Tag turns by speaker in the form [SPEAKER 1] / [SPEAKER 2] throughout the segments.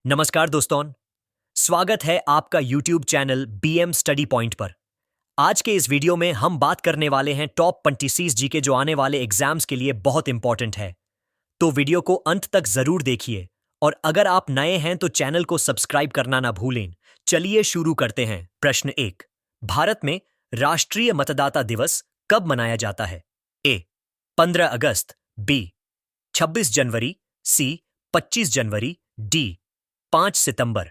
[SPEAKER 1] नमस्कार दोस्तों, स्वागत है आपका YouTube channel BM study point पर। आज के इस वीडियो में हम बात करने वाले हैं टॉप 26 जीके जो आने वाले एग्जाम्स के लिए बहुत इंपॉर्टेंट है। तो वीडियो को अंत तक जरूर देखिए और अगर आप नए हैं तो चैनल को सब्सक्राइब करना ना भूलें। चलिए शुरू करते हैं। प्रश्न 1, भारत में राष्ट्रीय मतदाता दिवस कब मनाया जाता है? ए 15 अगस्त, बी 26 जनवरी, सी 25 जनवरी, डी 5 सितंबर।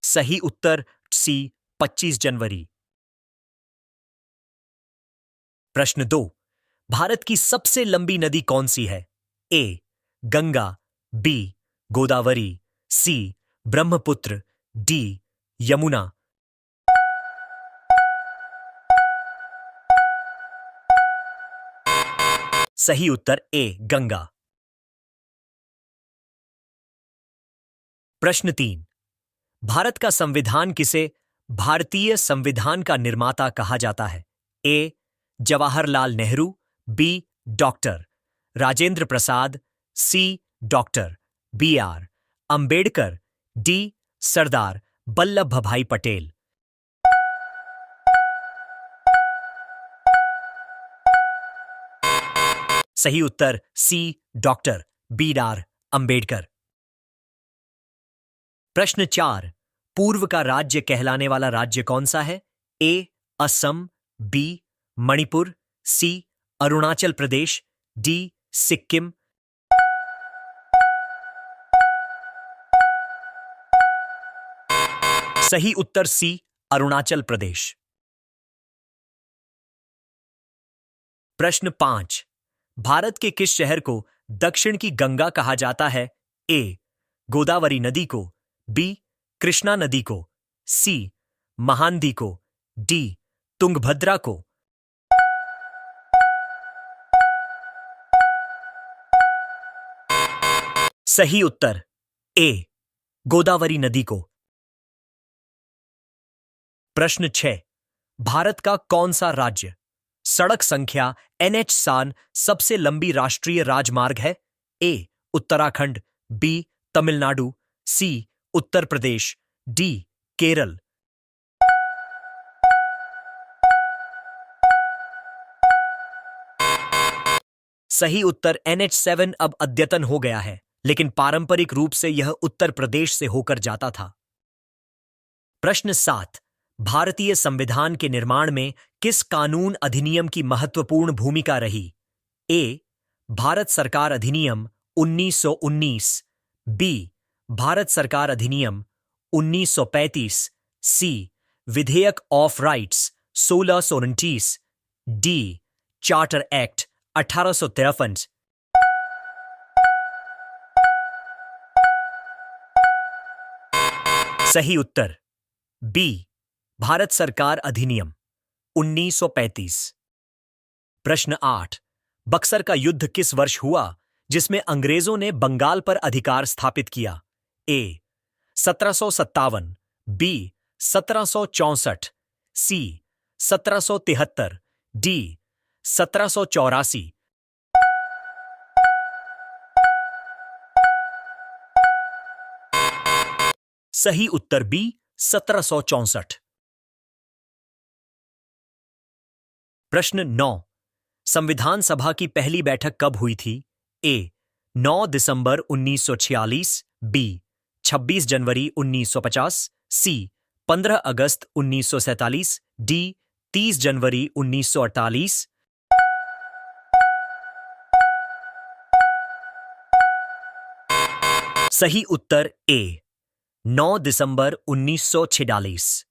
[SPEAKER 1] सही उत्तर सी 25 जनवरी। प्रश्न 2, भारत की सबसे लंबी नदी कौन सी है? ए गंगा, बी गोदावरी, सी ब्रह्मपुत्र, डी यमुना। सही उत्तर ए गंगा। प्रश्न 3, भारत का संविधान किसे भारतीय संविधान का निर्माता कहा जाता है? ए जवाहरलाल नेहरू, बी डॉक्टर राजेंद्र प्रसाद, सी doctor BR Ambedkar, D Sardar Vallabh भाई पटेल। सही उत्तर सी डॉक्टर BR अंबेडकर। प्रश्न 4, पूर्व का राज्य कहलाने वाला राज्य कौन सा है? ए असम, बी मणिपुर, सी अरुणाचल प्रदेश, डी सिक्किम। सही उत्तर सी अरुणाचल प्रदेश। प्रश्न 5, भारत के किस शहर को दक्षिण की गंगा कहा जाता है? ए गोदावरी नदी को, बी कृष्णा नदी को, सी महानदी को, डी तुंगभद्रा को। सही उत्तर ए गोदावरी नदी को। प्रश्न 6, भारत का कौन सा राज्य सड़क संख्या NH-7 सबसे लंबी राष्ट्रीय राजमार्ग है? ए उत्तराखंड, बी तमिलनाडु, सी उत्तर प्रदेश, डी केरल। सही उत्तर NH-7 अब अद्यतन हो गया है, लेकिन पारंपरिक रूप से यह उत्तर प्रदेश से होकर जाता था। प्रश्न 7, भारतीय संविधान के निर्माण में किस कानून अधिनियम की महत्वपूर्ण भूमिका रही? ए भारत सरकार अधिनियम 1919, बी भारत सरकार अधिनियम 1935, सी विधेयक of rights 1629, D charter act 1853। सही उत्तर बी भारत सरकार अधिनियम 1935। प्रश्न 8, बक्सर का युद्ध किस वर्ष हुआ जिसमें अंग्रेजों ने बंगाल पर अधिकार स्थापित किया? ए 1757, बी 1764, सी 1773, डी 1784। सही उत्तर बी 1764। प्रश्न 9, संविधान सभा की पहली बैठक कब हुई थी? ए 9 दिसंबर 1946, बी 26 जनवरी 1950, सी 15 अगस्त 1947, डी 30 जनवरी 1948। सही उत्तर ए 9 दिसंबर 1946।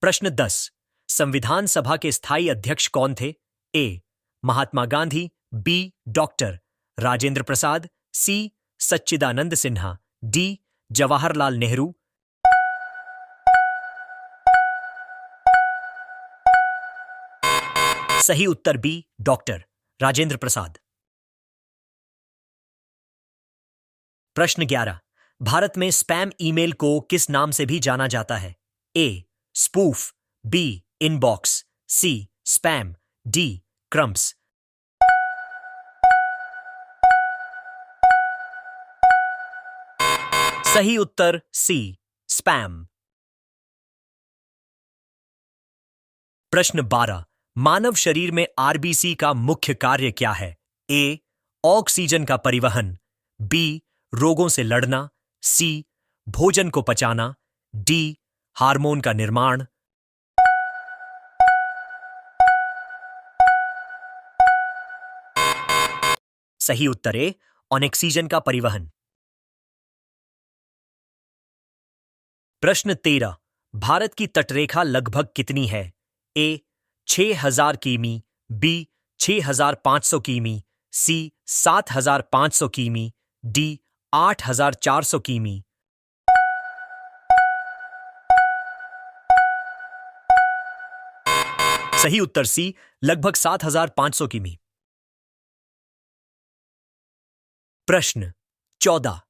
[SPEAKER 1] प्रश्न 10, संविधान सभा के स्थायी अध्यक्ष कौन थे? ए महात्मा गांधी, बी डॉक्टर राजेंद्र प्रसाद, सी सच्चिदानंद सिन्हा, डी जवाहरलाल नेहरू। सही उत्तर बी डॉक्टर राजेंद्र प्रसाद। प्रश्न 11, भारत में स्पैम ईमेल को किस नाम से भी जाना जाता है? ए स्पूफ, बी इनबॉक्स, सी स्पैम, डी क्रम्स। सही उत्तर सी, स्पैम। प्रश्न 12। मानव शरीर में आरबीसी का मुख्य कार्य क्या है? ए, ऑक्सीजन का परिवहन, बी, रोगों से लड़ना, सी, भोजन को पचाना, डी, हार्मोन का निर्माण। सही उत्तर ए, ऑक्सीजन का परिवहन। प्रश्न 13। भारत की तटरेखा लगभग कितनी है? ए, 6000 किमी, बी, 6500 किमी, सी, 7500 किमी, डी, 8400 किमी। सही उत्तर सी, लगभग 7500 किमी। प्रश्न 14।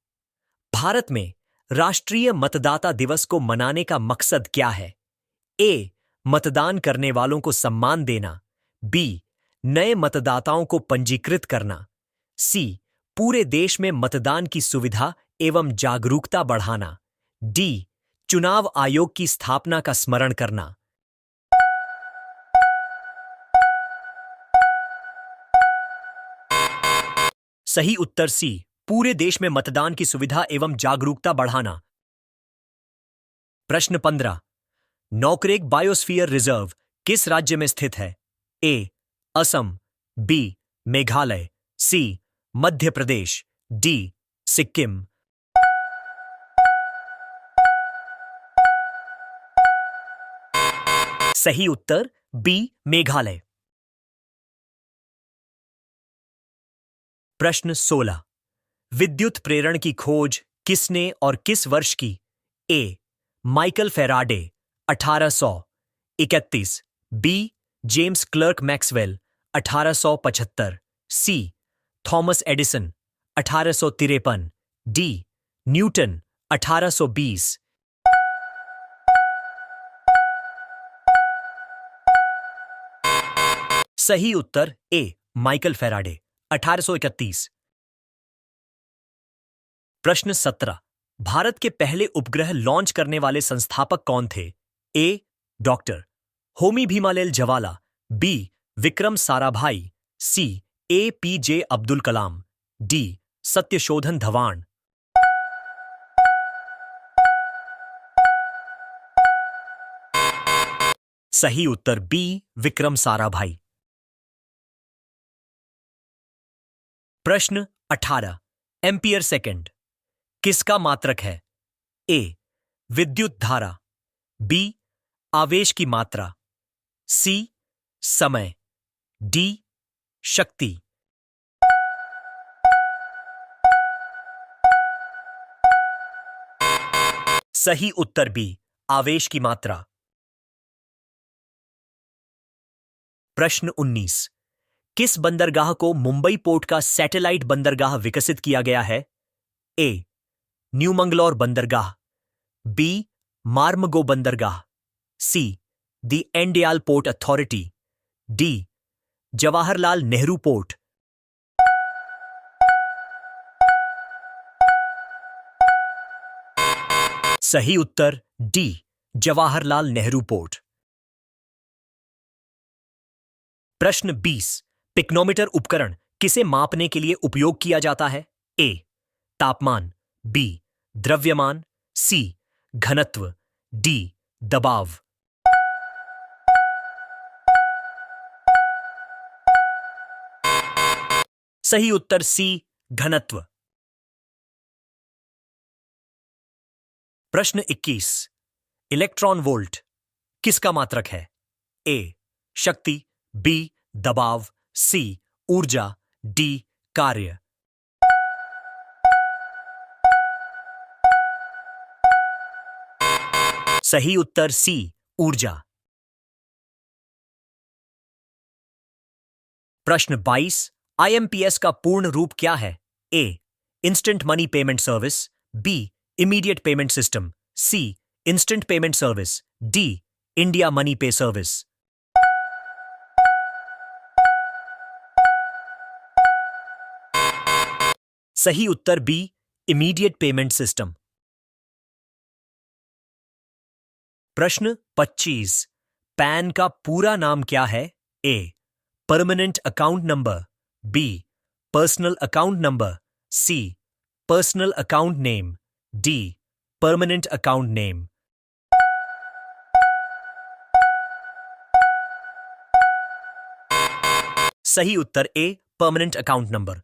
[SPEAKER 1] भारत में राष्ट्रीय मतदाता दिवस को मनाने का मकसद क्या है? ए, मतदान करने वालों को सम्मान देना, बी, नए मतदाताओं को पंजीकृत करना, सी, पूरे देश में मतदान की सुविधा एवं जागरूकता बढ़ाना, डी, चुनाव आयोग की स्थापना का स्मरण करना। सही उत्तर सी, पूरे देश में मतदान की सुविधा एवं जागरूकता बढ़ाना। प्रश्न 15। नौकरेक बायोस्फीयर रिजर्व किस राज्य में स्थित है? ए, असम, बी, मेघालय, सी, मध्य प्रदेश, डी, सिक्किम। सही उत्तर बी, मेघालय। प्रश्न 16। विद्युत प्रेरण की खोज किसने और किस वर्ष की? A, Michael Faraday 1831, B, James Clerk Maxwell 1875, C, Thomas Edison 1853, D, Newton 1820। सही उत्तर ए, माइकल फेराडे 1831। प्रश्न 17। भारत के पहले उपग्रह लॉन्च करने वाले संस्थापक कौन थे? ए, डॉक्टर होमी भीमालेल जवाला, बी, विक्रम साराभाई, सी, APJ अब्दुल कलाम, डी, सत्यशोधन धवान। सही उत्तर बी, विक्रम साराभाई। प्रश्न 18। एम्पियर सेकंड किसका मात्रक है? ए, विद्युत धारा, बी, आवेश की मात्रा, सी, समय, डी, शक्ति। सही उत्तर बी, आवेश की मात्रा। प्रश्न 19। किस बंदरगाह को मुंबई पोर्ट का सैटेलाइट बंदरगाह विकसित किया गया है? ए, न्यू मंगलौर बंदरगाह, बी, मार्मगो बंदरगाह, सी, द एंडियाल port authority, D, Jawaharlal Nehru port. सही उत्तर डी, जवाहरलाल नेहरू पोर्ट। प्रश्न 20। पिक्नोमीटर उपकरण किसे मापने के लिए उपयोग किया जाता है? ए, तापमान, बी, द्रव्यमान, सी, घनत्व, डी, दबाव। सही उत्तर सी, घनत्व। प्रश्न 21। इलेक्ट्रॉन वोल्ट किसका मात्रक है? ए, शक्ति, बी, दबाव, सी, ऊर्जा, डी, कार्य। सही उत्तर सी, ऊर्जा। प्रश्न 22। IMPS का पूर्ण रूप क्या है? A, instant money payment service, B, immediate payment system, C, instant payment service, D, India money pay service. सही उत्तर बी, इमीडिएट पेमेंट सिस्टम। प्रश्न 25। पैन का पूरा नाम क्या है? A. Permanent account number, B. Personal account number, C. Personal account name, D. Permanent account name. सही उत्तर ए. Permanent account number.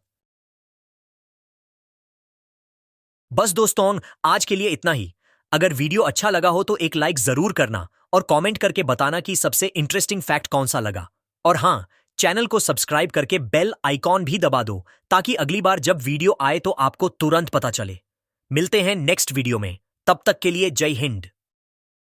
[SPEAKER 1] बस दोस्तों, आज के लिए इतना ही। अगर वीडियो अच्छा लगा हो तो एक लाइक जरूर करना और कमेंट करके बताना कि सबसे इंटरेस्टिंग फैक्ट कौन सा लगा। और हां, चैनल को सब्सक्राइब करके बेल आइकॉन भी दबा दो ताकि अगली बार जब वीडियो आए तो आपको तुरंत पता चले। मिलते हैं नेक्स्ट वीडियो में, तब तक के लिए जय हिंद।